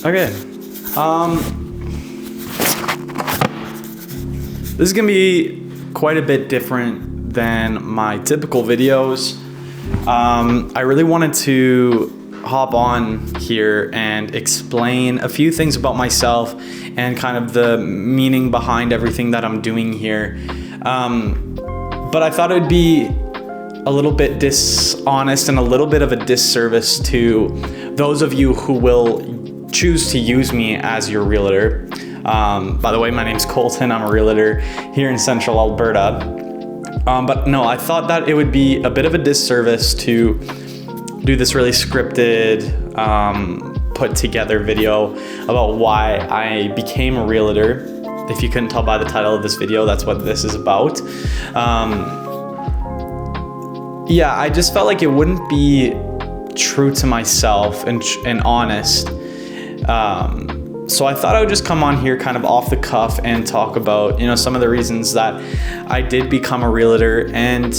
Okay. This is gonna be quite a bit different than my typical videos. I really wanted to hop on here and explain a few things about myself and kind of the meaning behind everything that I'm doing here. But I thought it would be a little bit dishonest and a little bit of a disservice to those of you who will choose to use me as your realtor. By the way, my name's Colton. I'm a realtor here in Central Alberta. But no, I thought that it would be a bit of a disservice to do this really scripted, put together video about why I became a realtor. If you couldn't tell by the title of this video, that's what this is about. Yeah, I just felt like it wouldn't be true to myself and honest. So I thought I would just come on here kind of off the cuff and talk about, some of the reasons that I did become a realtor, and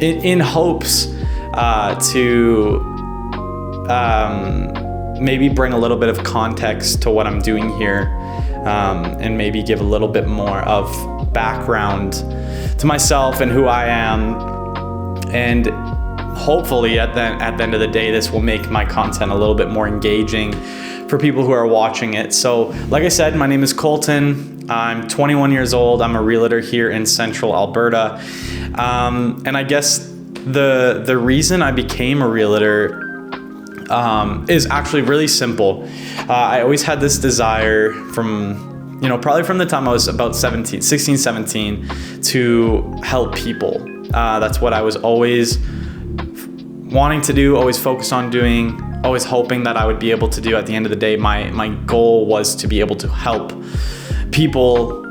in hopes to maybe bring a little bit of context to what I'm doing here, and maybe give a little bit more of background to myself and who I am, and hopefully at the end of the day, this will make my content a little bit more engaging for people who are watching it. So like I said, my name is Colton. I'm 21 years old. I'm a realtor here in Central Alberta. And I guess the reason I became a realtor is actually really simple. I always had this desire from, probably from the time I was about 16, 17, to help people. That's what I was always wanting to do, always focused on doing, always hoping that I would be able to do. At the end of the day, my goal was to be able to help people.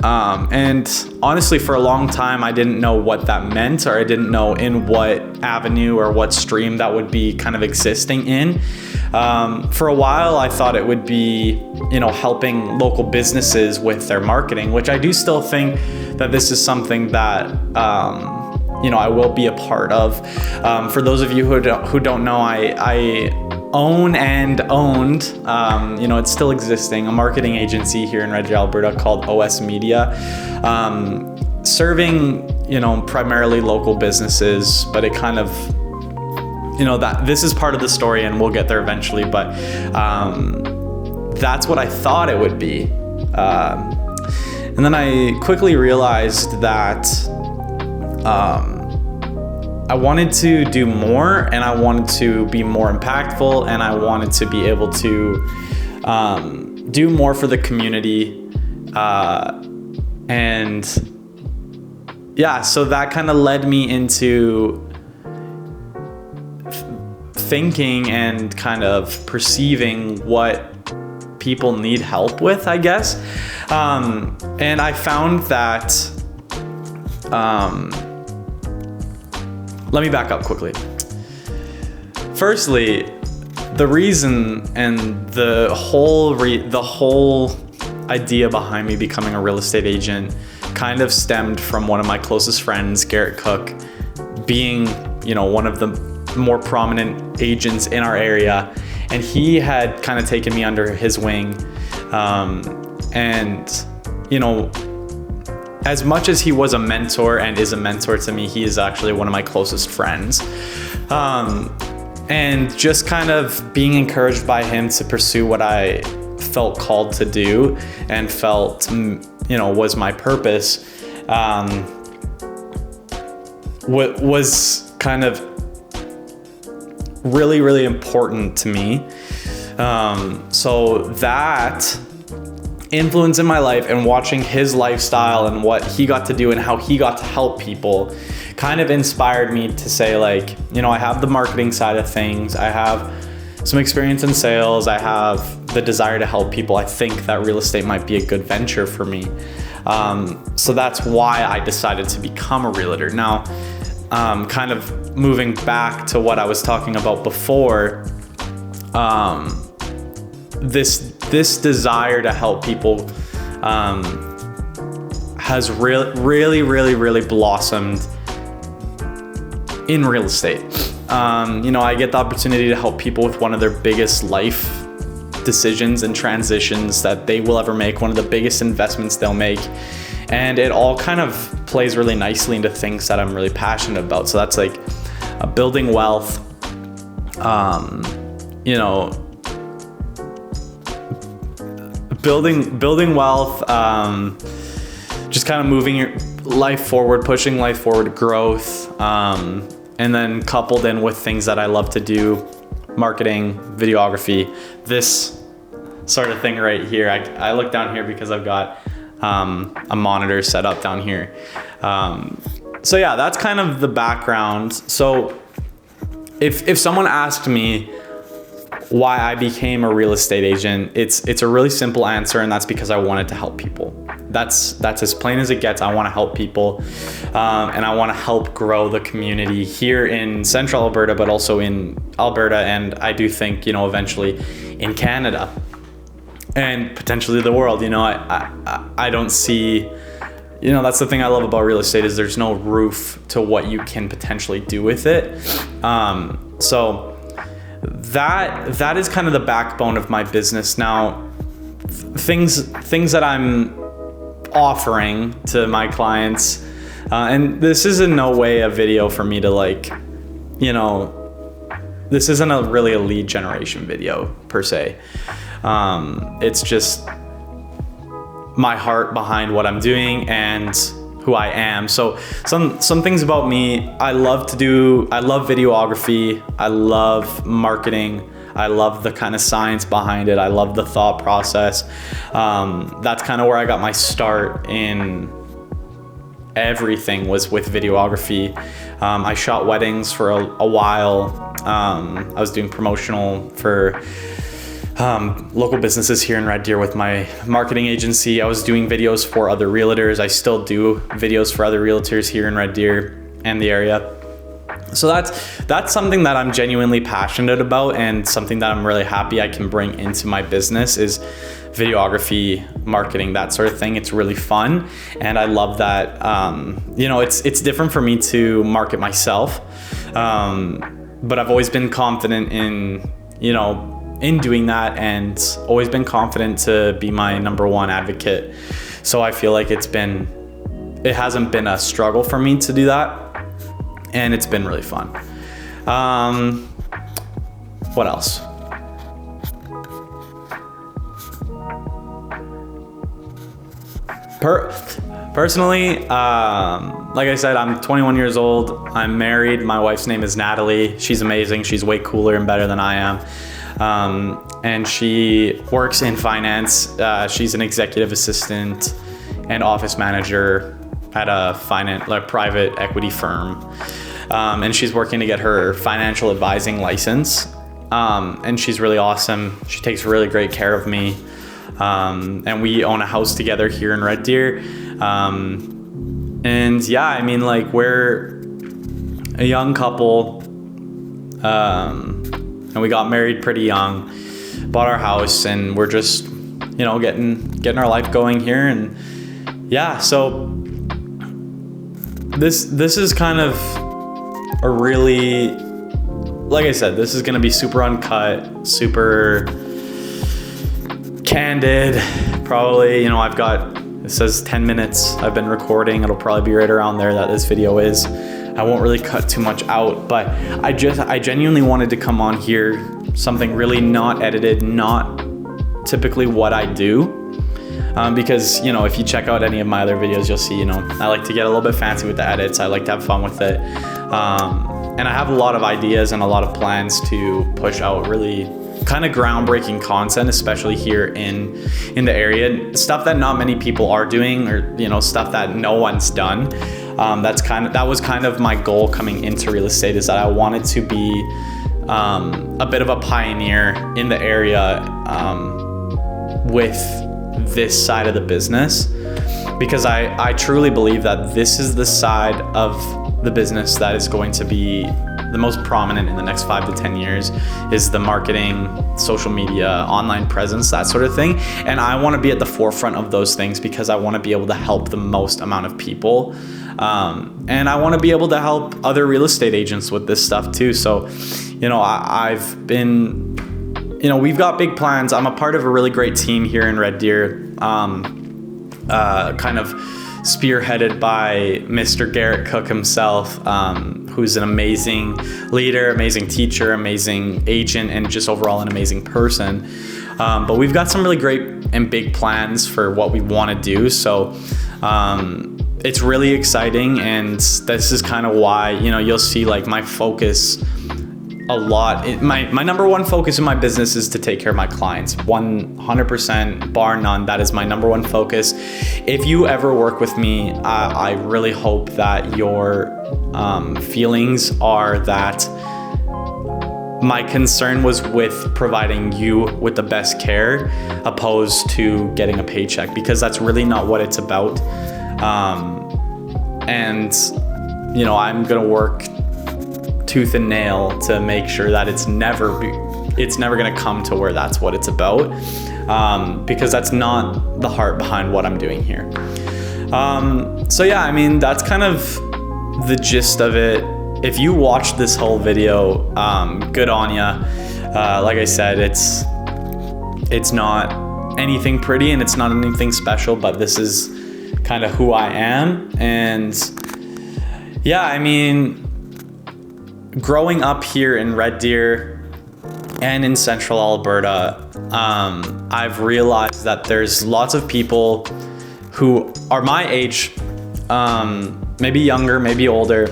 And honestly, for a long time, I didn't know what that meant, or I didn't know in what avenue or what stream that would be kind of existing in. For a while, I thought it would be, helping local businesses with their marketing, which I do still think that this is something that, I will be a part of. For those of you who don't know, I own and owned, it's still existing, a marketing agency here in Red Deer, Alberta called OS Media, serving, primarily local businesses, but it kind of, that this is part of the story and we'll get there eventually, but that's what I thought it would be. And then I quickly realized that I wanted to do more, and I wanted to be more impactful, and I wanted to be able to do more for the community. And yeah, so that kind of led me into thinking and kind of perceiving what people need help with, I guess. And I found that, let me back up quickly. Firstly, the reason and the whole idea behind me becoming a real estate agent kind of stemmed from one of my closest friends, Garrett Cook, being, one of the more prominent agents in our area. And he had kind of taken me under his wing. As much as he was a mentor and is a mentor to me, he is actually one of my closest friends. And just kind of being encouraged by him to pursue what I felt called to do and felt, was my purpose, was kind of really, really important to me. So that influence in my life and watching his lifestyle and what he got to do and how he got to help people kind of inspired me to say, like, I have the marketing side of things, I have some experience in sales, I have the desire to help people. I think that real estate might be a good venture for me. So that's why I decided to become a realtor. Now, kind of moving back to what I was talking about before, this desire to help people has really blossomed in real estate. I get the opportunity to help people with one of their biggest life decisions and transitions that they will ever make, one of the biggest investments they'll make. And it all kind of plays really nicely into things that I'm really passionate about. So that's like building wealth, building wealth, just kind of moving your life forward, pushing life forward, growth, and then coupled in with things that I love to do, marketing, videography, this sort of thing right here. I look down here because I've got a monitor set up down here. So yeah, that's kind of the background. So if someone asked me why I became a real estate agent, it's a really simple answer, and that's because I wanted to help people. That's as plain as it gets. I want to help people, and I want to help grow the community here in Central Alberta, but also in Alberta, and I do think, eventually in Canada and potentially the world. I don't see, that's the thing I love about real estate, is there's no roof to what you can potentially do with it. So that is kind of the backbone of my business. Now, things that I'm offering to my clients, and this is in no way a video for me to this isn't really a lead generation video per se. It's just my heart behind what I'm doing and who I am. So some things about me: I love videography, I love marketing, I love the kind of science behind it, I love the thought process. That's kind of where I got my start in everything, was with videography. I shot weddings for a while. I was doing promotional for local businesses here in Red Deer with my marketing agency. I was doing videos for other realtors. I still do videos for other realtors here in Red Deer and the area. So that's something that I'm genuinely passionate about, and something that I'm really happy I can bring into my business is videography, marketing, that sort of thing. It's really fun, and I love that. It's different for me to market myself, but I've always been confident in doing that, and always been confident to be my number one advocate. So I feel like it hasn't been a struggle for me to do that, and it's been really fun. What else? Personally, like I said, I'm 21 years old. I'm married. My wife's name is Natalie. She's amazing. She's way cooler and better than I am. And she works in finance. She's an executive assistant and office manager at a private equity firm. And she's working to get her financial advising license. And she's really awesome. She takes really great care of me. And we own a house together here in Red Deer. And yeah, we're a young couple. And we got married pretty young, bought our house, and we're just, getting our life going here. And yeah, so this is kind of a really, like I said, this is going to be super uncut, super candid. Probably, it says 10 minutes I've been recording. It'll probably be right around there that this video is. I won't really cut too much out, but I genuinely wanted to come on here, something really not edited, not typically what I do. Because, if you check out any of my other videos, you'll see, I like to get a little bit fancy with the edits. I like to have fun with it. And I have a lot of ideas and a lot of plans to push out really kind of groundbreaking content, especially here in the area. Stuff that not many people are doing, or, stuff that no one's done. That was kind of my goal coming into real estate, is that I wanted to be a bit of a pioneer in the area with this side of the business, because I truly believe that this is the side of the business that is going to be the most prominent in the next 5 to 10 years is the marketing, social media, online presence, that sort of thing. And I want to be at the forefront of those things because I want to be able to help the most amount of people. And I want to be able to help other real estate agents with this stuff too. So, I've been, we've got big plans. I'm a part of a really great team here in Red Deer, kind of spearheaded by Mr. Garrett Cook himself, who's an amazing leader, amazing teacher, amazing agent, and just overall an amazing person. But we've got some really great and big plans for what we want to do. So it's really exciting, and this is kind of why, you'll see like my focus a lot. My number one focus in my business is to take care of my clients. 100%, bar none, that is my number one focus. If you ever work with me, I really hope that your feelings are that my concern was with providing you with the best care opposed to getting a paycheck, because that's really not what it's about. And I'm gonna work tooth and nail to make sure that it's never gonna come to where that's what it's about, because that's not the heart behind what I'm doing here. So yeah, that's kind of the gist of it. If you watched this whole video, good on ya. Like I said, it's not anything pretty and it's not anything special, but this is kind of who I am. And yeah, growing up here in Red Deer and in Central Alberta, I've realized that there's lots of people who are my age, maybe younger, maybe older,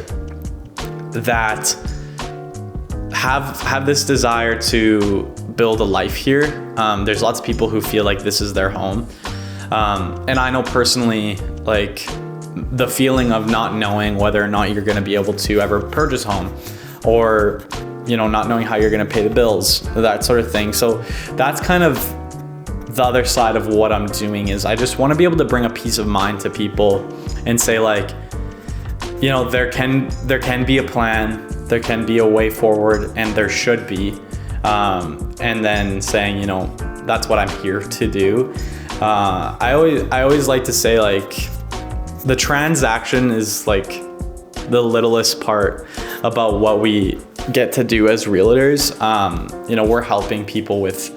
that have this desire to build a life here. There's lots of people who feel like this is their home. And I know personally, like, the feeling of not knowing whether or not you're going to be able to ever purchase a home, or not knowing how you're going to pay the bills, that sort of thing. So that's kind of the other side of what I'm doing. Is I just want to be able to bring a peace of mind to people and say, like, there can be a plan, there can be a way forward, and there should be, and then saying, that's what I'm here to do. I always like to say, like, the transaction is like the littlest part about what we get to do as realtors. We're helping people with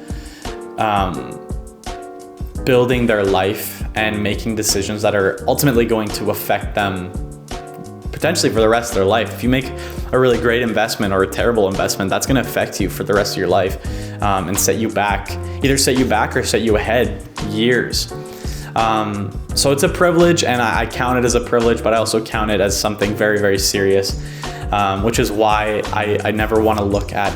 building their life and making decisions that are ultimately going to affect them potentially for the rest of their life. If you make a really great investment or a terrible investment, that's going to affect you for the rest of your life, and either set you back or set you ahead years. So it's a privilege, and I count it as a privilege, but I also count it as something very, very serious, which is why I never want to look at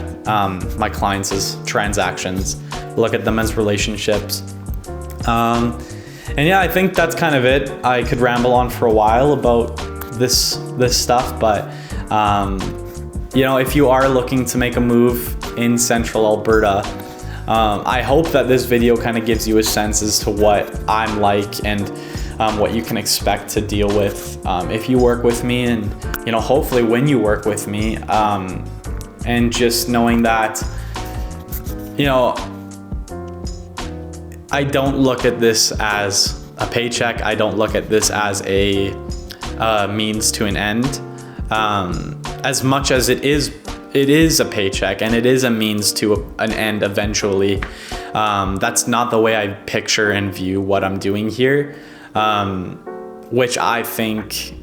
my clients as transactions, look at them as relationships. And yeah, I think that's kind of it. I could ramble on for a while about this stuff, but if you are looking to make a move in Central Alberta, I hope that this video kind of gives you a sense as to what I'm like and what you can expect to deal with if you work with me, and hopefully when you work with me, and just knowing that I don't look at this as a paycheck. I don't look at this as a means to an end, as much as it is a paycheck and it is a means to an end eventually. That's not the way I picture and view what I'm doing here, which I think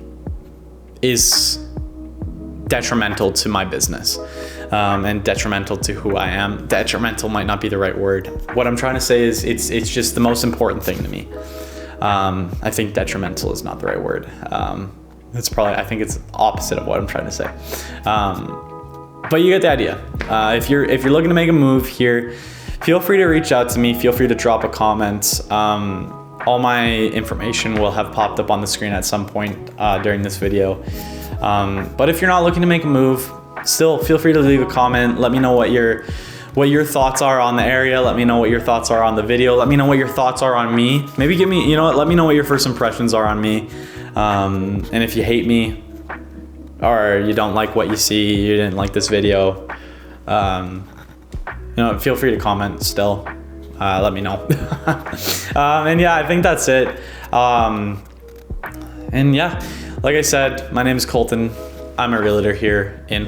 is detrimental to my business, and detrimental to who I am. Detrimental might not be the right word. What I'm trying to say is it's just the most important thing to me. I think detrimental is not the right word. I think it's opposite of what I'm trying to say. But you get the idea. If you're looking to make a move here, feel free to reach out to me. Feel free to drop a comment. All my information will have popped up on the screen at some point during this video. But if you're not looking to make a move, still feel free to leave a comment. Let me know what your thoughts are on the area. Let me know what your thoughts are on the video. Let me know what your thoughts are on me. Maybe let me know what your first impressions are on me. And if you hate me, or you don't like what you see, you didn't like this video, feel free to comment still. Let me know. And yeah, I think that's it. And yeah, like I said, my name is Colton. I'm a realtor here in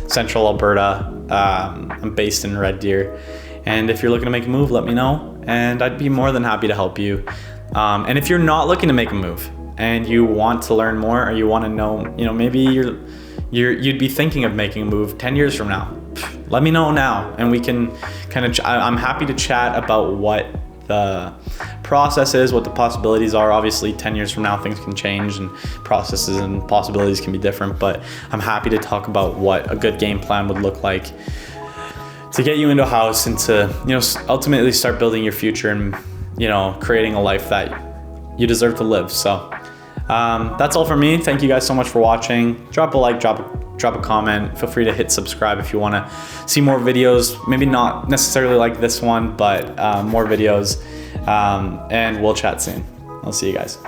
Central Alberta. I'm based in Red Deer. And if you're looking to make a move, let me know. And I'd be more than happy to help you. And if you're not looking to make a move and you want to learn more, or you want to know, maybe you'd be thinking of making a move 10 years from now, let me know now. And we can I'm happy to chat about what the process is, what the possibilities are. Obviously 10 years from now, things can change and processes and possibilities can be different, but I'm happy to talk about what a good game plan would look like to get you into a house and to, ultimately start building your future and, creating a life that you deserve to live. So that's all for me. Thank you guys so much for watching. Drop a like, drop a comment. Feel free to hit subscribe if you want to see more videos. Maybe not necessarily like this one, but more videos. And we'll chat soon. I'll see you guys.